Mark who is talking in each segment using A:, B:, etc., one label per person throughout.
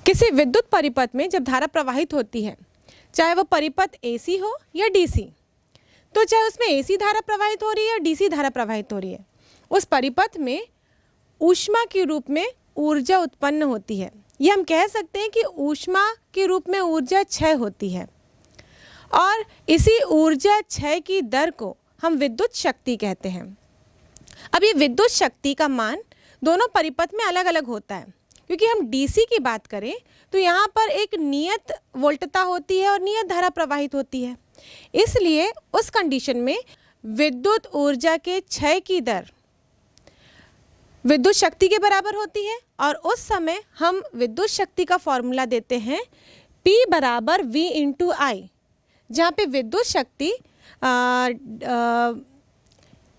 A: किसी विद्युत परिपथ में जब धारा प्रवाहित होती है, चाहे वो परिपथ एसी हो या डीसी, तो चाहे उसमें एसी धारा प्रवाहित हो रही है या डीसी धारा प्रवाहित हो रही है, उस परिपथ में ऊष्मा के रूप में ऊर्जा उत्पन्न होती है। ये हम कह सकते हैं कि ऊष्मा के रूप में ऊर्जा क्षय होती है और इसी ऊर्जा क्षय की दर को हम विद्युत शक्ति कहते हैं। अब ये विद्युत शक्ति का मान दोनों परिपथ में अलग अलग होता है, क्योंकि हम डीसी की बात करें तो यहाँ पर एक नियत वोल्टता होती है और नियत धारा प्रवाहित होती है। इसलिए उस कंडीशन में विद्युत ऊर्जा के क्षय की दर विद्युत शक्ति के बराबर होती है और उस समय हम विद्युत शक्ति का फॉर्मूला देते हैं P बराबर V इंटू आई, जहाँ पे विद्युत शक्ति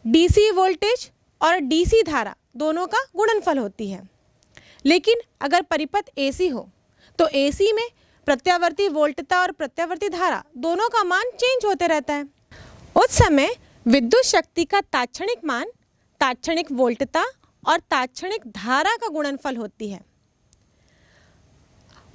A: डीसी वोल्टेज और डीसी धारा दोनों का गुणनफल होती है। लेकिन अगर परिपथ एसी हो तो एसी में प्रत्यावर्ती वोल्टता और प्रत्यावर्ती धारा दोनों का मान चेंज होते रहता है। उस समय विद्युत शक्ति का तात्क्षणिक मान तात्क्षणिक वोल्टता और तात्क्षणिक धारा का गुणनफल होती है।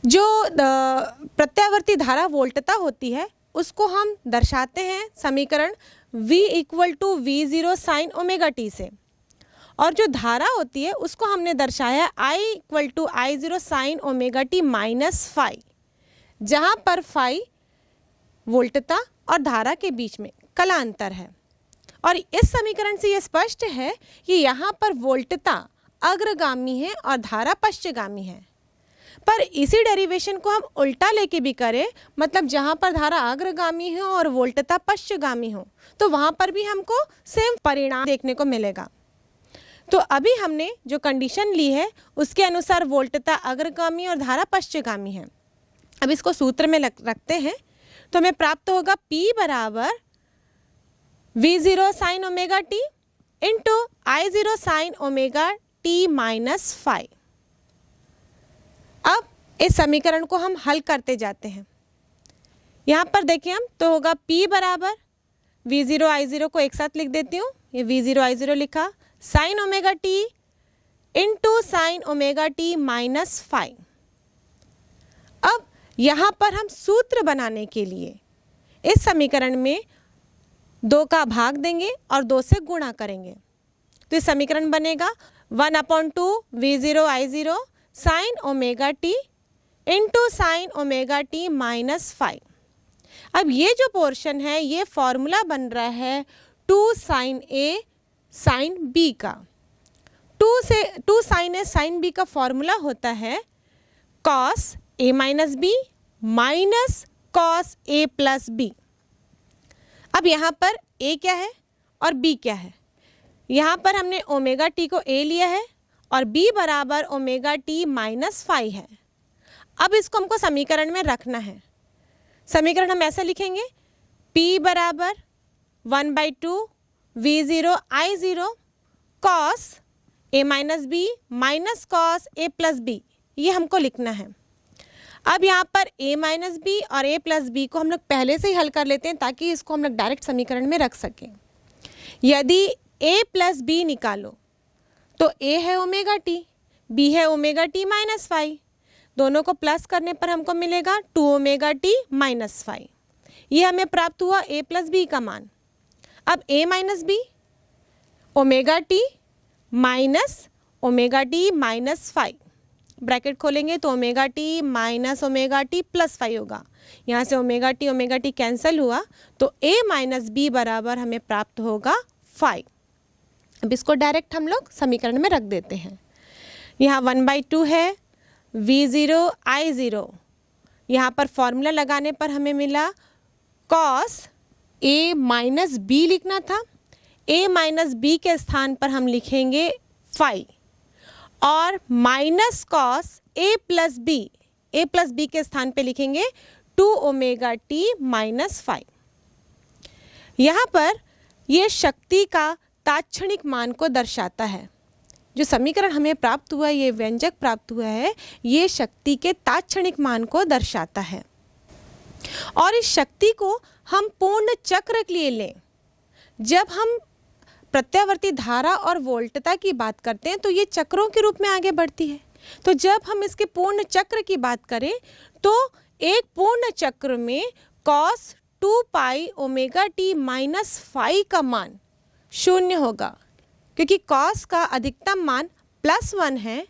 A: जो प्रत्यावर्ती धारा वोल्टता होती है उसको हम दर्शाते हैं समीकरण V equal to V0 sine omega t से, और जो धारा होती है उसको हमने दर्शाया I equal to I0 sine omega t minus phi, जहाँ पर फाई वोल्टता और धारा के बीच में कलांतर है। और इस समीकरण से ये स्पष्ट है कि यहाँ पर वोल्टता अग्रगामी है और धारा पश्चगामी है। पर इसी डेरिवेशन को हम उल्टा लेके भी करें, मतलब जहाँ पर धारा अग्रगामी हो और वोल्टता पश्चगामी हो, तो वहाँ पर भी हमको सेम परिणाम देखने को मिलेगा। तो अभी हमने जो कंडीशन ली है उसके अनुसार वोल्टता अग्रगामी और धारा पश्चगामी है। अब इसको सूत्र में रखते हैं तो हमें प्राप्त होगा P बराबर V0 sine omega t into I0 sine omega t minus phi. अब इस समीकरण को हम हल करते जाते हैं। यहाँ पर देखिए हम तो होगा P बराबर V0 I0 को एक साथ लिख देती हूँ, ये V0 I0 लिखा, sine omega t into sine omega t minus phi. अब यहाँ पर हम सूत्र बनाने के लिए इस समीकरण में 2 का भाग देंगे और 2 से गुणा करेंगे, तो इस समीकरण बनेगा 1/2 V0 I0 sine omega t into sine omega t minus phi. अब ये जो पोर्शन है ये फॉर्मूला बन रहा है 2 साइन ए साइन बी का। 2 साइन ए साइन बी का फॉर्मूला होता है cos A minus b minus cos A plus B. अब यहाँ पर a क्या है और b क्या है, यहाँ पर हमने ओमेगा टी को a लिया है और b बराबर ओमेगा टी माइनस फाई है। अब इसको हमको समीकरण में रखना है। समीकरण हम ऐसा लिखेंगे p बराबर 1/2 V0 I0 cos a minus b minus cos a plus b, ये हमको लिखना है। अब यहाँ पर a माइनस बी और a प्लस बी को हम लोग पहले से ही हल कर लेते हैं ताकि इसको हम लोग डायरेक्ट समीकरण में रख सकें। यदि a प्लस बी निकालो तो a है ओमेगा टी, b है ओमेगा टी माइनस फाई, दोनों को प्लस करने पर हमको मिलेगा 2 ओमेगा टी माइनस फाई। ये हमें प्राप्त हुआ a प्लस बी का मान। अब a minus b omega t minus omega t minus phi, bracket खोलेंगे तो omega t minus omega t plus phi होगा। यहाँ से ओमेगा टी कैंसिल हुआ तो a माइनस बी बराबर हमें प्राप्त होगा फाई। अब इसको डायरेक्ट हम लोग समीकरण में रख देते हैं। यहाँ 1/2 है V0 I0, यहाँ पर फॉर्मूला लगाने पर हमें मिला कॉस a माइनस बी लिखना था, a माइनस बी के स्थान पर हम लिखेंगे फाई, और minus cos a plus b के स्थान पे लिखेंगे 2 ओमेगा टी माइनस फाई। यहाँ पर ये शक्ति का तात्क्षणिक मान को दर्शाता है। जो समीकरण हमें प्राप्त हुआ है, ये व्यंजक प्राप्त हुआ है, ये शक्ति के तात्क्षणिक मान को दर्शाता है। और इस शक्ति को हम पूर्ण चक्र के लिए लें, जब हम प्रत्यावर्ती धारा और वोल्टता की बात करते हैं तो ये चक्रों के रूप में आगे बढ़ती है। तो जब हम इसके पूर्ण चक्र की बात करें तो एक पूर्ण चक्र में cos 2 pi omega t minus phi का मान 0 होगा, क्योंकि cos का अधिकतम मान +1 है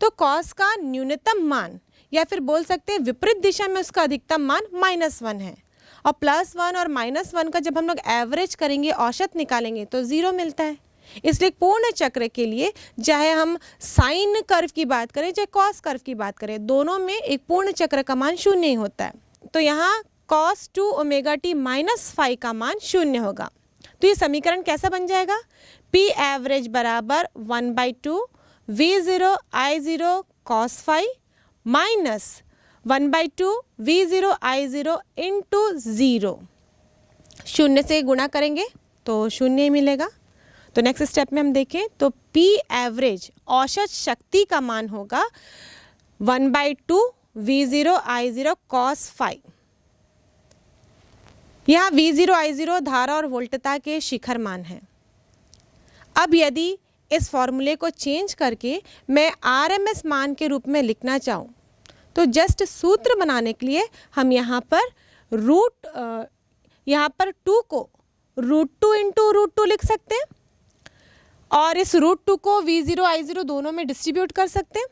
A: तो cos का न्यूनतम मान या फिर बोल सकते हैं विपरीत दिशा में उसका अधिकतम मान -1 है। और +1 और -1 का जब हम लोग एवरेज करेंगे, औसत निकालेंगे तो 0 मिलता है। इसलिए पूर्ण चक्र के लिए चाहे हम साइन कर्व की बात करें चाहे कॉस कर्व की बात करें, दोनों में एक पूर्ण चक्र का मान 0 ही होता है। तो यहाँ cos 2 omega t minus phi का मान 0 होगा। तो ये समीकरण कैसा बन जाएगा? P एवरेज बराबर 1/2 V0 I0 cos phi minus 1/2 V0 I0 into 0। 0 से गुणा करेंगे तो 0 ही मिलेगा। तो नेक्स्ट स्टेप में हम देखें तो P एवरेज औसत शक्ति का मान होगा 1/2 V0 I0 cos फाई। यहाँ V0 I0 धारा और वोल्टता के शिखर मान हैं। अब यदि इस फॉर्मूले को चेंज करके मैं RMS मान के रूप में लिखना चाहूँ तो जस्ट सूत्र बनाने के लिए हम यहाँ पर 2 को √2 इंटू √2 लिख सकते हैं और इस √2 को V0 I0 दोनों में डिस्ट्रीब्यूट कर सकते हैं।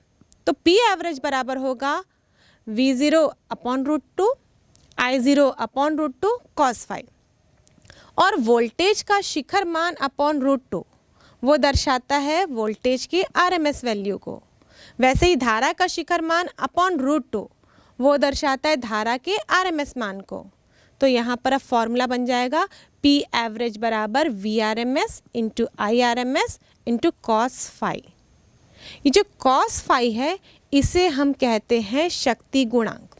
A: तो P एवरेज बराबर होगा V0 upon √2 I0 upon √2 cos phi. और वोल्टेज का शिखर मान अपॉन √2 वो दर्शाता है वोल्टेज की RMS वैल्यू को। वैसे ही धारा का शिखर मान अपॉन √2 वो दर्शाता है धारा के RMS मान को। तो यहाँ पर अब फॉर्मूला बन जाएगा P एवरेज बराबर VRMS into IRMS into cos phi. ये जो cos फाई है इसे हम कहते हैं शक्ति गुणांक।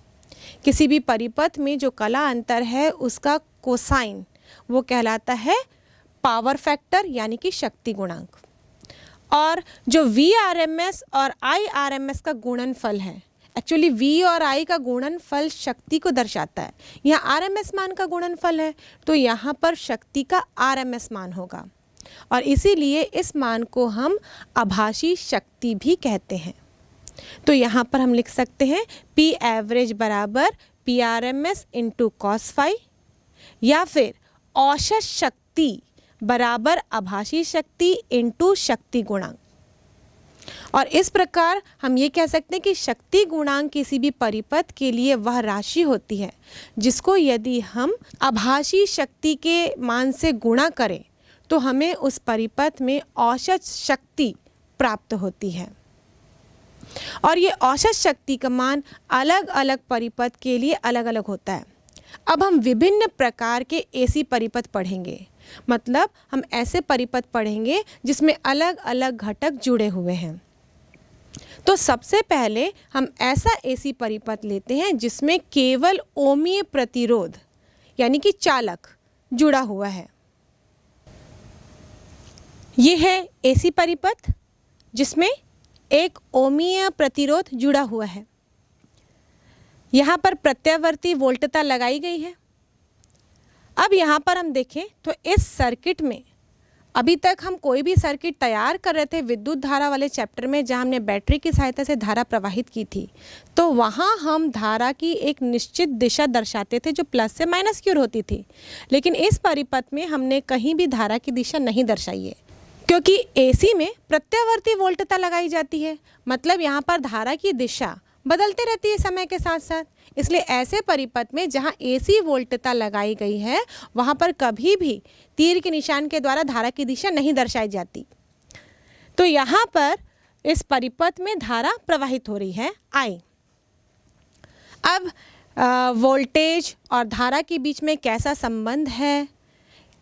A: किसी भी परिपथ में जो कला अंतर है उसका कोसाइन वो कहलाता है पावर फैक्टर यानी कि शक्ति गुणांक। और जो VRMS और IRMS का गुणनफल है, एक्चुअली V और I का गुणनफल शक्ति को दर्शाता है, यहाँ RMS मान का गुणनफल है तो यहाँ पर शक्ति का RMS मान होगा और इसीलिए इस मान को हम आभासी शक्ति भी कहते हैं। तो यहाँ पर हम लिख सकते हैं P एवरेज बराबर PRMS इंटू cos फाई या फिर औसत शक्ति बराबर आभासी शक्ति इंटू शक्ति गुणांक। और इस प्रकार हम ये कह सकते हैं कि शक्ति गुणांक किसी भी परिपथ के लिए वह राशि होती है जिसको यदि हम आभासी शक्ति के मान से गुणा करें तो हमें उस परिपथ में औसत शक्ति प्राप्त होती है। और ये औसत शक्ति का मान अलग अलग परिपथ के लिए अलग अलग होता है। अब हम विभिन्न प्रकार के AC परिपथ पढ़ेंगे, मतलब हम ऐसे परिपथ पढ़ेंगे जिसमें अलग अलग घटक जुड़े हुए हैं। तो सबसे पहले हम ऐसा AC परिपथ लेते हैं जिसमें केवल ओमीय प्रतिरोध यानी कि चालक जुड़ा हुआ है। यह है AC परिपथ जिसमें एक ओमीय प्रतिरोध जुड़ा हुआ है। यहाँ पर प्रत्यावर्ती वोल्टता लगाई गई है। अब यहाँ पर हम देखें तो इस सर्किट में अभी तक हम कोई भी सर्किट तैयार कर रहे थे विद्युत धारा वाले चैप्टर में जहाँ हमने बैटरी की सहायता से धारा प्रवाहित की थी, तो वहाँ हम धारा की एक निश्चित दिशा दर्शाते थे जो प्लस से माइनस की ओर होती थी। लेकिन इस परिपथ में हमने कहीं भी धारा की दिशा नहीं दर्शाई है क्योंकि AC में प्रत्यावर्ती वोल्टता लगाई जाती है, मतलब यहाँ पर धारा की दिशा बदलते रहती है समय के साथ साथ। इसलिए ऐसे परिपथ में जहाँ AC वोल्टता लगाई गई है वहाँ पर कभी भी तीर के निशान के द्वारा धारा की दिशा नहीं दर्शाई जाती। तो यहाँ पर इस परिपथ में धारा प्रवाहित हो रही है I। अब वोल्टेज और धारा के बीच में कैसा संबंध है,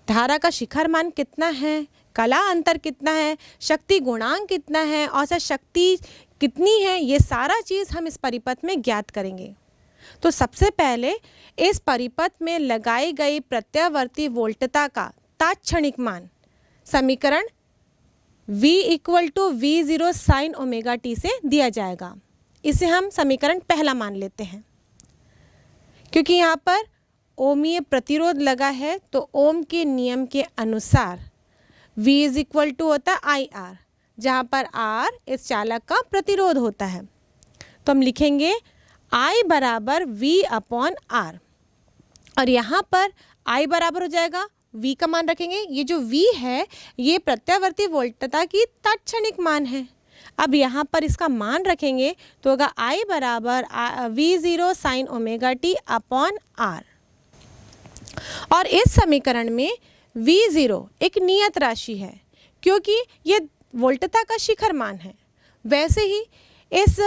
A: धारा का शिखर मान कितना है, कला अंतर कितना है, शक्ति गुणांक कितना है, औसत शक्ति कितनी है, ये सारा चीज़ हम इस परिपथ में ज्ञात करेंगे। तो सबसे पहले इस परिपथ में लगाई गई प्रत्यावर्ती वोल्टता का तात्क्षणिक मान समीकरण V = V0 sin omega t से दिया जाएगा। इसे हम समीकरण पहला मान लेते हैं क्योंकि यहाँ पर ओमीय प्रतिरोध लगा है तो ओम के नियम के अनुसार V = होता है IR, जहाँ पर R इस चालक का प्रतिरोध होता है। तो हम लिखेंगे I बराबर V अपॉन R, और यहाँ पर I बराबर हो जाएगा V का मान रखेंगे। ये जो V है ये प्रत्यावर्ती वोल्टता की तात्क्षणिक मान है। अब यहाँ पर इसका मान रखेंगे तो होगा I बराबर V0 sine omega t upon R, और इस समीकरण में V0 एक नियत राशि है क्योंकि ये वोल्टता का शिखर मान है। वैसे ही इस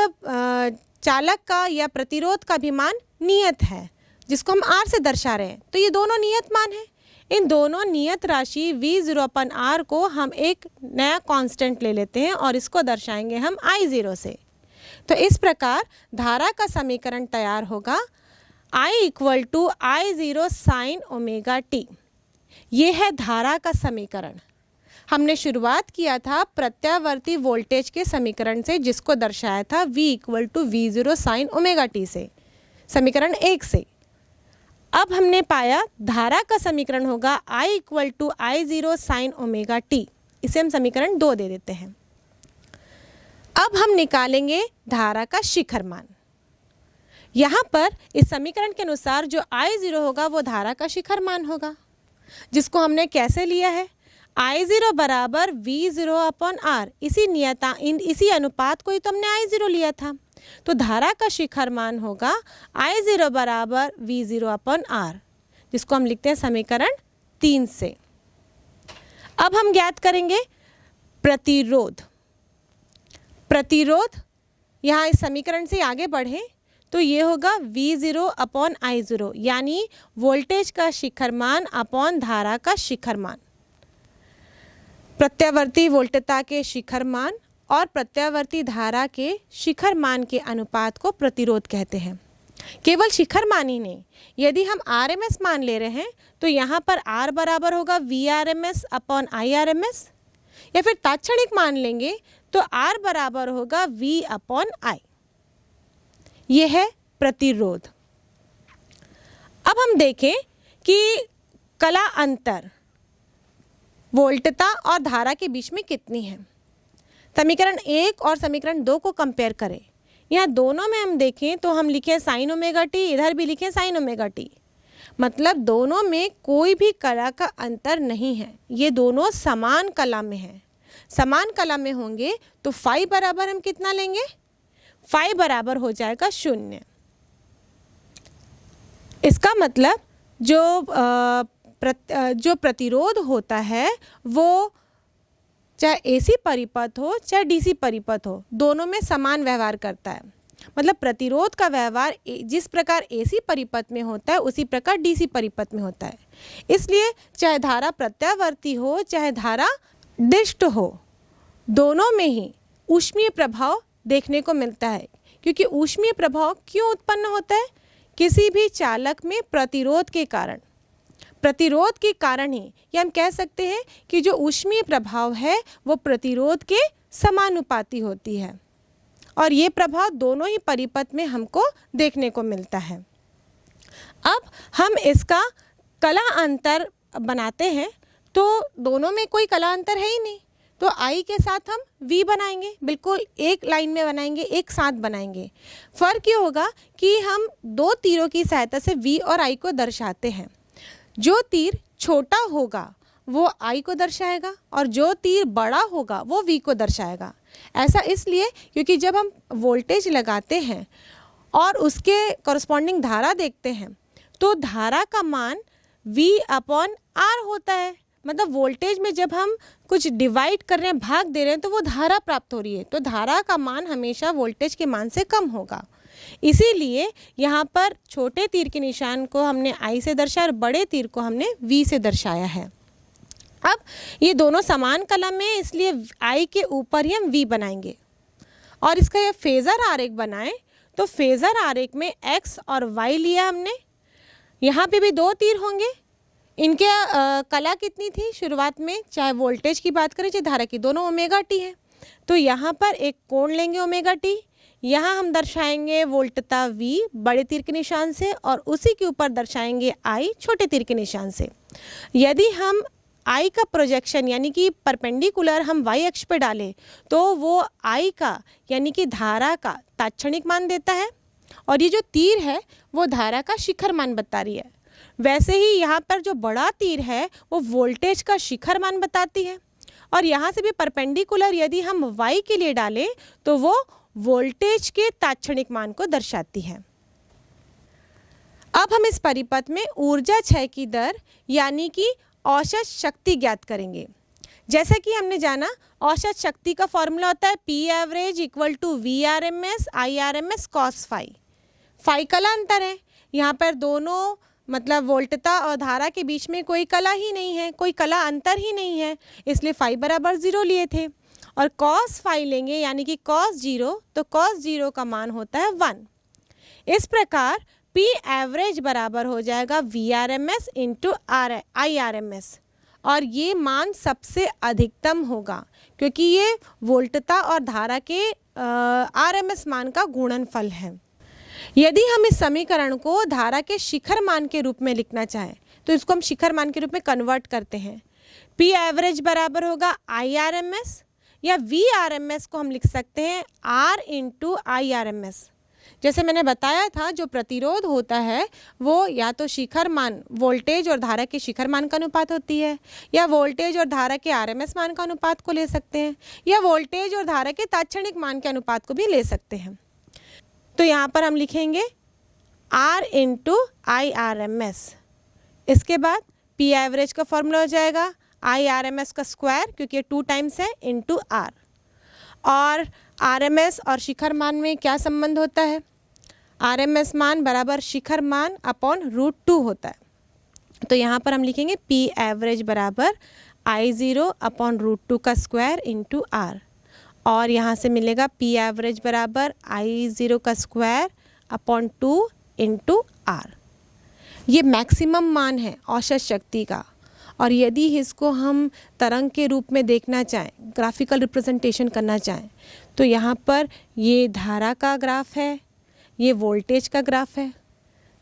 A: चालक का या प्रतिरोध का भी मान नियत है जिसको हम R से दर्शा रहे हैं। तो ये दोनों नियत मान हैं। इन दोनों नियत राशि V0 अपन R को हम एक नया कांस्टेंट ले लेते हैं और इसको दर्शाएंगे हम I0 से। तो इस प्रकार धारा का समीकरण तैयार होगा I equal to I0 sine omega t। ये है धारा का समीकरण। हमने शुरुआत किया था प्रत्यावर्ती वोल्टेज के समीकरण से जिसको दर्शाया था V equal to V0 sine omega t से, समीकरण 1 से। अब हमने पाया धारा का समीकरण होगा I equal to I0 sine omega t। इसे हम समीकरण 2 दे देते हैं। अब हम निकालेंगे धारा का शिखर मान। यहाँ पर इस समीकरण के अनुसार जो I0 होगा वो धारा का शिखर मान होगा, जिसको हमने कैसे लिया है, I0 बराबर V0 अपॉन R। इसी अनुपात को ही तो हमने I0 लिया था। तो धारा का शिखर मान होगा I0 बराबर V0 अपॉन R, जिसको हम लिखते हैं समीकरण 3 से। अब हम ज्ञात करेंगे प्रतिरोध। प्रतिरोध यहाँ इस समीकरण से आगे बढ़े तो ये होगा V0 अपॉन I0, यानी वोल्टेज का शिखर मान अपॉन धारा का शिखर मान। प्रत्यावर्ती वोल्टता के शिखर मान और प्रत्यावर्ती धारा के शिखर मान के अनुपात को प्रतिरोध कहते हैं। केवल शिखर मान ही नहीं, यदि हम RMS मान ले रहे हैं तो यहाँ पर R बराबर होगा VRMS अपॉन IRMS, या फिर तात्क्षणिक मान लेंगे तो R बराबर होगा V अपॉन I। ये है प्रतिरोध। अब हम देखें कि कला अंतर वोल्टता और धारा के बीच में कितनी है। समीकरण 1 और समीकरण 2 को कंपेयर करें। यहाँ दोनों में हम देखें तो हम लिखे साइन ओमेगा टी, इधर भी लिखे साइन ओमेगा टी, मतलब दोनों में कोई भी कला का अंतर नहीं है। ये दोनों समान कला में हैं। समान कला में होंगे तो फाई बराबर हम कितना लेंगे, फाई बराबर हो जाएगा 0। इसका मतलब जो प्रतिरोध होता है वो चाहे एसी परिपथ हो चाहे डीसी परिपथ हो, दोनों में समान व्यवहार करता है। मतलब प्रतिरोध का व्यवहार जिस प्रकार एसी परिपथ में होता है उसी प्रकार डीसी परिपथ में होता है। इसलिए चाहे धारा प्रत्यावर्ती हो चाहे धारा दिष्ट हो, दोनों में ही ऊष्मीय प्रभाव देखने को मिलता है। क्योंकि ऊष्मीय प्रभाव क्यों उत्पन्न होता है, किसी भी चालक में प्रतिरोध के कारण, प्रतिरोध के कारण ही, या हम कह सकते हैं कि जो ऊष्मीय प्रभाव है वो प्रतिरोध के समानुपाती होती है, और ये प्रभाव दोनों ही परिपथ में हमको देखने को मिलता है। अब हम इसका कला अंतर बनाते हैं तो दोनों में कोई कला अंतर है ही नहीं, तो I के साथ हम V बनाएंगे, बिल्कुल एक लाइन में बनाएंगे, एक साथ बनाएंगे। फर्क ये होगा कि हम दो तीरों की सहायता से V और I को दर्शाते हैं। जो तीर छोटा होगा वो I को दर्शाएगा और जो तीर बड़ा होगा वो V को दर्शाएगा। ऐसा इसलिए क्योंकि जब हम वोल्टेज लगाते हैं और उसके कॉरस्पॉन्डिंग धारा देखते हैं तो धारा का मान V अपॉन R होता है। मतलब वोल्टेज में जब हम कुछ डिवाइड कर रहे हैं, भाग दे रहे हैं, तो वो धारा प्राप्त हो रही है, तो धारा का मान हमेशा वोल्टेज के मान से कम होगा। इसीलिए यहाँ पर छोटे तीर के निशान को हमने I से दर्शाया और बड़े तीर को हमने V से दर्शाया है। अब ये दोनों समान कला में, इसलिए I के ऊपर ही हम V बनाएंगे। और इसका ये फेज़र आरेख बनाएं तो फेज़र आरेख में X और Y लिया हमने। यहाँ पे भी दो तीर होंगे। इनके कला कितनी थी शुरुआत में, चाहे वोल्टेज की बात करें चाहे धारा की, दोनों ओमेगा टी है। तो यहाँ पर एक कोण लेंगे ओमेगा टी, यहाँ हम दर्शाएंगे वोल्टता V बड़े तीर के निशान से और उसी के ऊपर दर्शाएंगे I छोटे तीर के निशान से। यदि हम I का प्रोजेक्शन यानी कि परपेंडिकुलर हम y अक्ष पे डालें तो वो I का यानी कि धारा का तात्क्षणिक मान देता है, और ये जो तीर है वो धारा का शिखर मान बता रही है। वैसे ही यहाँ पर जो बड़ा तीर है वो वोल्टेज का शिखर मान बताती है, और यहाँ से भी परपेंडिकुलर यदि हम y के लिए डालें तो वो वोल्टेज के तात्क्षणिक मान को दर्शाती है। अब हम इस परिपथ में ऊर्जा क्षय की दर यानी कि औसत शक्ति ज्ञात करेंगे। जैसा कि हमने जाना औसत शक्ति का फॉर्मूला होता है P average equal to VRMS IRMS cos phi. Phi कला अंतर है, यहाँ पर दोनों मतलब वोल्टता और धारा के बीच में कोई कला ही नहीं है, कोई कला अंतर ही नहीं है, इसलिए फाई बराबर 0 लिए थे। और cos फाई लेंगे यानी कि cos 0, तो cos 0 का मान होता है 1। इस प्रकार P एवरेज बराबर हो जाएगा VRMS इंटू IRMS, और ये मान सबसे अधिकतम होगा क्योंकि ये वोल्टता और धारा के RMS मान का गुणनफल है। यदि हम इस समीकरण को धारा के शिखर मान के रूप में लिखना चाहें तो इसको हम शिखर मान के रूप में कन्वर्ट करते हैं। P एवरेज बराबर होगा IRMS, या VRMS को हम लिख सकते हैं R इंटू IRMS। जैसे मैंने बताया था जो प्रतिरोध होता है वो या तो शिखर मान वोल्टेज और धारा के शिखर मान का अनुपात होती है, या वोल्टेज और धारा के RMS मान का अनुपात को ले सकते हैं, या वोल्टेज और धारा के तात्क्षणिक मान के अनुपात को भी ले सकते हैं। तो यहाँ पर हम लिखेंगे R इंटू IRMS। इसके बाद P एवरेज का फॉर्मूला हो जाएगा IRMS का स्क्वायर क्योंकि ये 2 टाइम्स है इंटू R, और RMS और शिखर मान में क्या संबंध होता है? RMS मान बराबर शिखर मान अपॉन √2 होता है। तो यहाँ पर हम लिखेंगे P एवरेज बराबर I0 अपॉन √2 का स्क्वायर इंटू R, और यहाँ से मिलेगा P एवरेज बराबर I0 का स्क्वायर अपॉन 2 इंटू R। ये मैक्सिमम मान है औसत शक्ति का, और यदि इसको हम तरंग के रूप में देखना चाहें, ग्राफिकल रिप्रेजेंटेशन करना चाहें, तो यहाँ पर ये धारा का ग्राफ है, ये वोल्टेज का ग्राफ है।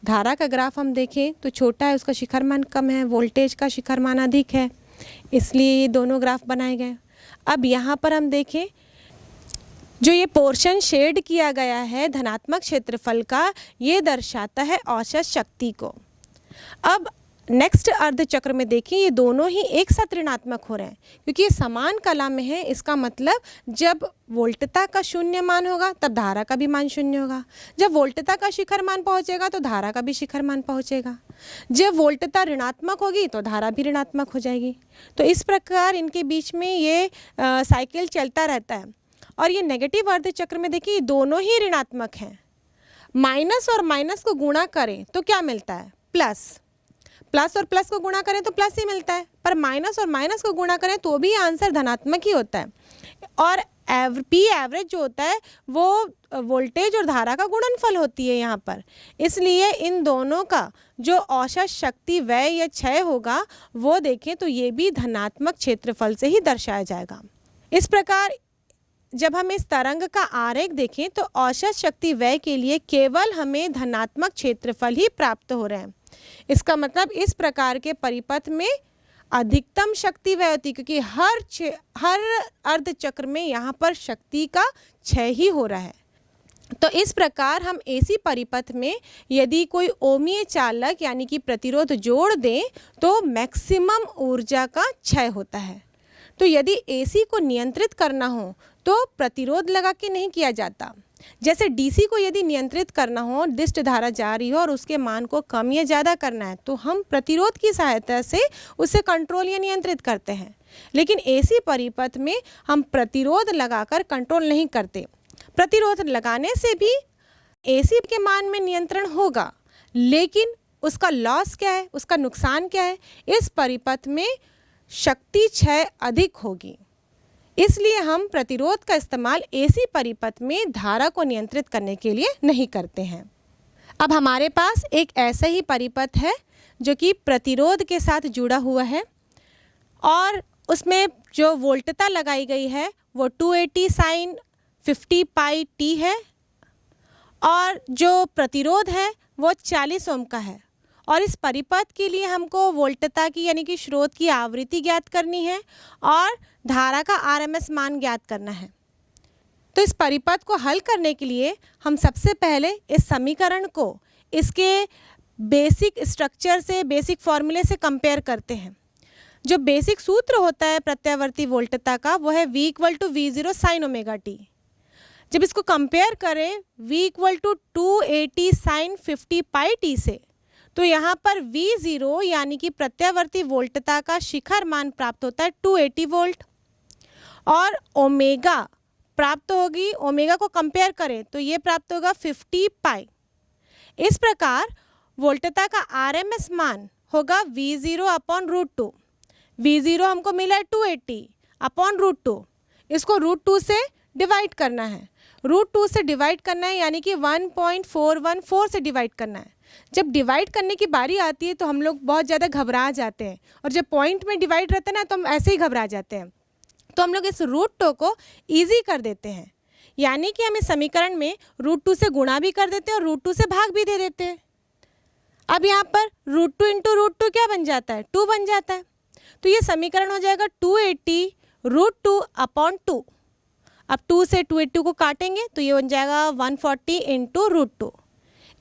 A: धारा का ग्राफ हम देखें तो छोटा है, उसका शिखर मान कम है, वोल्टेज का शिखर मान अधिक है, इसलिए ये दोनों ग्राफ बनाए गए। अब यहाँ पर हम देखें जो ये पोर्शन शेड किया गया है धनात्मक क्षेत्रफल का, ये दर्शाता है औसत शक्ति को। अब नेक्स्ट अर्धचक्र में देखिए ये दोनों ही एक साथ ऋणात्मक हो रहे हैं क्योंकि ये समान कला में है। इसका मतलब जब वोल्टता का शून्य मान होगा तब धारा का भी मान शून्य होगा, जब वोल्टता का शिखर मान पहुंचेगा तो धारा का भी शिखर मान पहुंचेगा, जब वोल्टता ऋणात्मक होगी तो धारा भी ऋणात्मक हो जाएगी। तो इस प्रकार इनके बीच में ये साइकिल चलता रहता है। और ये नेगेटिव अर्धचक्र में देखिए ये दोनों ही ऋणात्मक हैं। माइनस और माइनस को गुणा करें तो क्या मिलता है? प्लस। प्लस और प्लस को गुणा करें तो प्लस ही मिलता है, पर माइनस और माइनस को गुणा करें तो भी आंसर धनात्मक ही होता है। और P एवरेज जो होता है वो वोल्टेज और धारा का गुणनफल होती है यहाँ पर, इसलिए इन दोनों का जो औसत शक्ति व्यय या क्षय होगा वो देखें तो ये भी धनात्मक क्षेत्रफल से ही दर्शाया जाएगा। इस प्रकार जब हम इस तरंग का आरेख देखें तो औसत शक्ति व्यय के लिए केवल हमें धनात्मक क्षेत्रफल ही प्राप्त हो रहे हैं। इसका मतलब इस प्रकार के परिपथ में अधिकतम शक्ति व्यय होती क्योंकि हर अर्धचक्र में यहाँ पर शक्ति का क्षय ही हो रहा है। तो इस प्रकार हम एसी परिपथ में यदि कोई ओमीय चालक यानी कि प्रतिरोध जोड़ दें तो मैक्सिमम ऊर्जा का क्षय होता है। तो यदि एसी को नियंत्रित करना हो तो प्रतिरोध लगा के नहीं किया जाता। जैसे डीसी को यदि नियंत्रित करना हो, डिस्ट धारा जा रही हो और उसके मान को कम या ज़्यादा करना है तो हम प्रतिरोध की सहायता से उसे कंट्रोल या नियंत्रित करते हैं। लेकिन एसी परिपथ में हम प्रतिरोध लगाकर कंट्रोल नहीं करते। प्रतिरोध लगाने से भी एसी के मान में नियंत्रण होगा, लेकिन उसका लॉस क्या है, उसका नुकसान क्या है? इस परिपथ में शक्ति क्षय अधिक होगी, इसलिए हम प्रतिरोध का इस्तेमाल एसी परिपथ में धारा को नियंत्रित करने के लिए नहीं करते हैं। अब हमारे पास एक ऐसा ही परिपथ है जो कि प्रतिरोध के साथ जुड़ा हुआ है और उसमें जो वोल्टता लगाई गई है वो 280 साइन 50 पाई t है और जो प्रतिरोध है वो 40 ओम का है और इस परिपथ के लिए हमको वोल्टता की यानी कि स्रोत की आवृत्ति ज्ञात करनी है और धारा का आरएमएस मान ज्ञात करना है। तो इस परिपथ को हल करने के लिए हम सबसे पहले इस समीकरण को इसके बेसिक स्ट्रक्चर से, बेसिक फॉर्मूले से कंपेयर करते हैं। जो बेसिक सूत्र होता है प्रत्यावर्ती वोल्टता का वो है V = V0 sin omega t। जब इसको कंपेयर करें V = 280 sin 50 पाई t से, तो यहाँ पर V0 यानी कि प्रत्यावर्ती वोल्टता का शिखर मान प्राप्त होता है 280 वोल्ट और ओमेगा प्राप्त होगी, ओमेगा को कंपेयर करें तो ये प्राप्त होगा 50 पाई। इस प्रकार वोल्टता का आरएमएस मान होगा V0/√2। V0 हमको मिला है 280/√2, इसको √2 से डिवाइड करना है। √2 से डिवाइड करना है यानी कि 1.414 से डिवाइड करना है। जब डिवाइड करने की बारी आती है तो हम लोग बहुत ज़्यादा घबरा जाते हैं और जब पॉइंट में डिवाइड रहता है ना तो हम ऐसे ही घबरा जाते हैं। तो हम लोग इस √2 को ईजी कर देते हैं, यानी कि हम इस समीकरण में √2 से गुणा भी कर देते हैं और √2 से भाग भी दे देते हैं। अब यहाँ पर √2 × √2 क्या बन जाता है? 2 बन जाता है। तो ये समीकरण हो जाएगा 280 √2/2। अब 2 से 280 को काटेंगे तो ये बन जाएगा 140 × √2।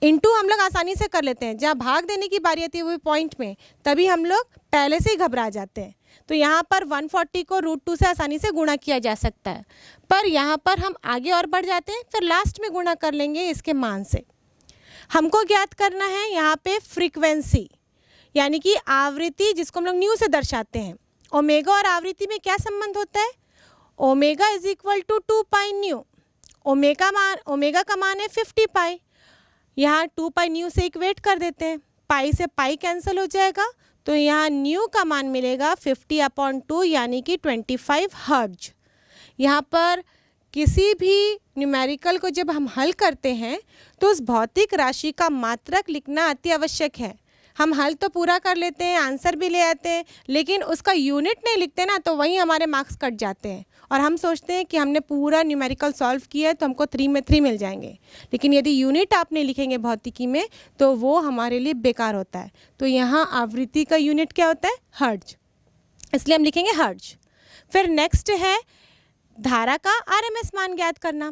A: इंटू हम लोग आसानी से कर लेते हैं, जहाँ भाग देने की बारी आती है वो पॉइंट में, तभी हम लोग पहले से ही घबरा जाते हैं। तो यहाँ पर 140 को √2 से आसानी से गुणा किया जा सकता है, पर यहाँ पर हम आगे और बढ़ जाते हैं, फिर लास्ट में गुणा कर लेंगे इसके मान से। हमको ज्ञात करना है यहाँ पे फ्रीक्वेंसी यानी कि आवृत्ति, जिसको हम लोग न्यू से दर्शाते हैं। ओमेगा और आवृत्ति में क्या संबंध होता है? Omega = 2 pi nu. ओमेगा का मान है 50 पाई, यहाँ 2 पाई न्यू से इक्वेट कर देते हैं, पाई से पाई कैंसिल हो जाएगा, तो यहाँ न्यू का मान मिलेगा 50/2 यानी कि 25 हर्ट्ज। यहाँ पर किसी भी न्यूमेरिकल को जब हम हल करते हैं तो उस भौतिक राशि का मात्रक लिखना अति आवश्यक है। हम हल तो पूरा कर लेते हैं, आंसर भी ले आते हैं, लेकिन उसका यूनिट नहीं लिखते ना तो वहीं हमारे मार्क्स कट जाते हैं और हम सोचते हैं कि हमने पूरा न्यूमेरिकल सॉल्व किया है तो हमको 3 में 3 मिल जाएंगे। लेकिन यदि यूनिट आप नहीं लिखेंगे भौतिकी में तो वो हमारे लिए बेकार होता है। तो यहाँ आवृत्ति का यूनिट क्या होता है? हर्ट्ज, इसलिए हम लिखेंगे हर्ट्ज। फिर नेक्स्ट है धारा का आरएमएस मान ज्ञात करना।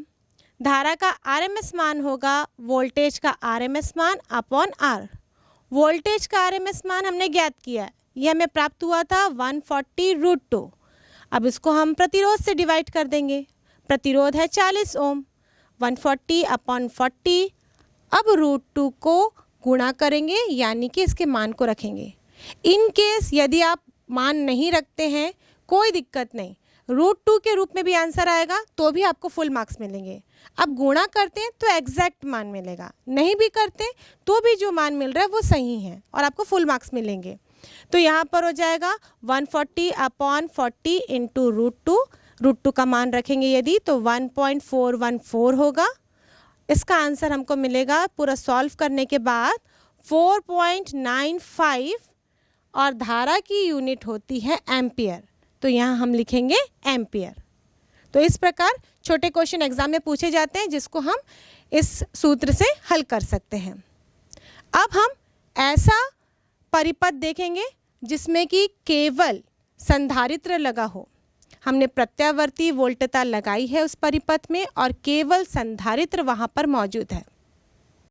A: धारा का आरएमएस मान होगा वोल्टेज का आरएमएस मान अपॉन आर। वोल्टेज का आरएमएस मान हमने ज्ञात किया है, यह हमें प्राप्त हुआ था 140 √2। अब इसको हम प्रतिरोध से डिवाइड कर देंगे। प्रतिरोध है 40 ओम, 140/40। अब √2 को गुणा करेंगे यानी कि इसके मान को रखेंगे। इन केस यदि आप मान नहीं रखते हैं कोई दिक्कत नहीं, √2 के रूप में भी आंसर आएगा तो भी आपको फुल मार्क्स मिलेंगे। अब गुणा करते हैं तो एग्जैक्ट मान मिलेगा, नहीं भी करते तो भी जो मान मिल रहा है वो सही है और आपको फुल मार्क्स मिलेंगे। तो यहाँ पर हो जाएगा 140/40 × √2। √2 का मान रखेंगे यदि तो 1.414 होगा। इसका आंसर हमको मिलेगा पूरा सॉल्व करने के बाद 4.95 और धारा की यूनिट होती है एम्पियर, तो यहाँ हम लिखेंगे एम्पियर। तो इस प्रकार छोटे क्वेश्चन एग्जाम में पूछे जाते हैं जिसको हम इस सूत्र से हल कर सकते हैं। अब हम ऐसा परिपथ देखेंगे जिसमें कि केवल संधारित्र लगा हो। हमने प्रत्यावर्ती वोल्टता लगाई है उस परिपथ में और केवल संधारित्र वहाँ पर मौजूद है।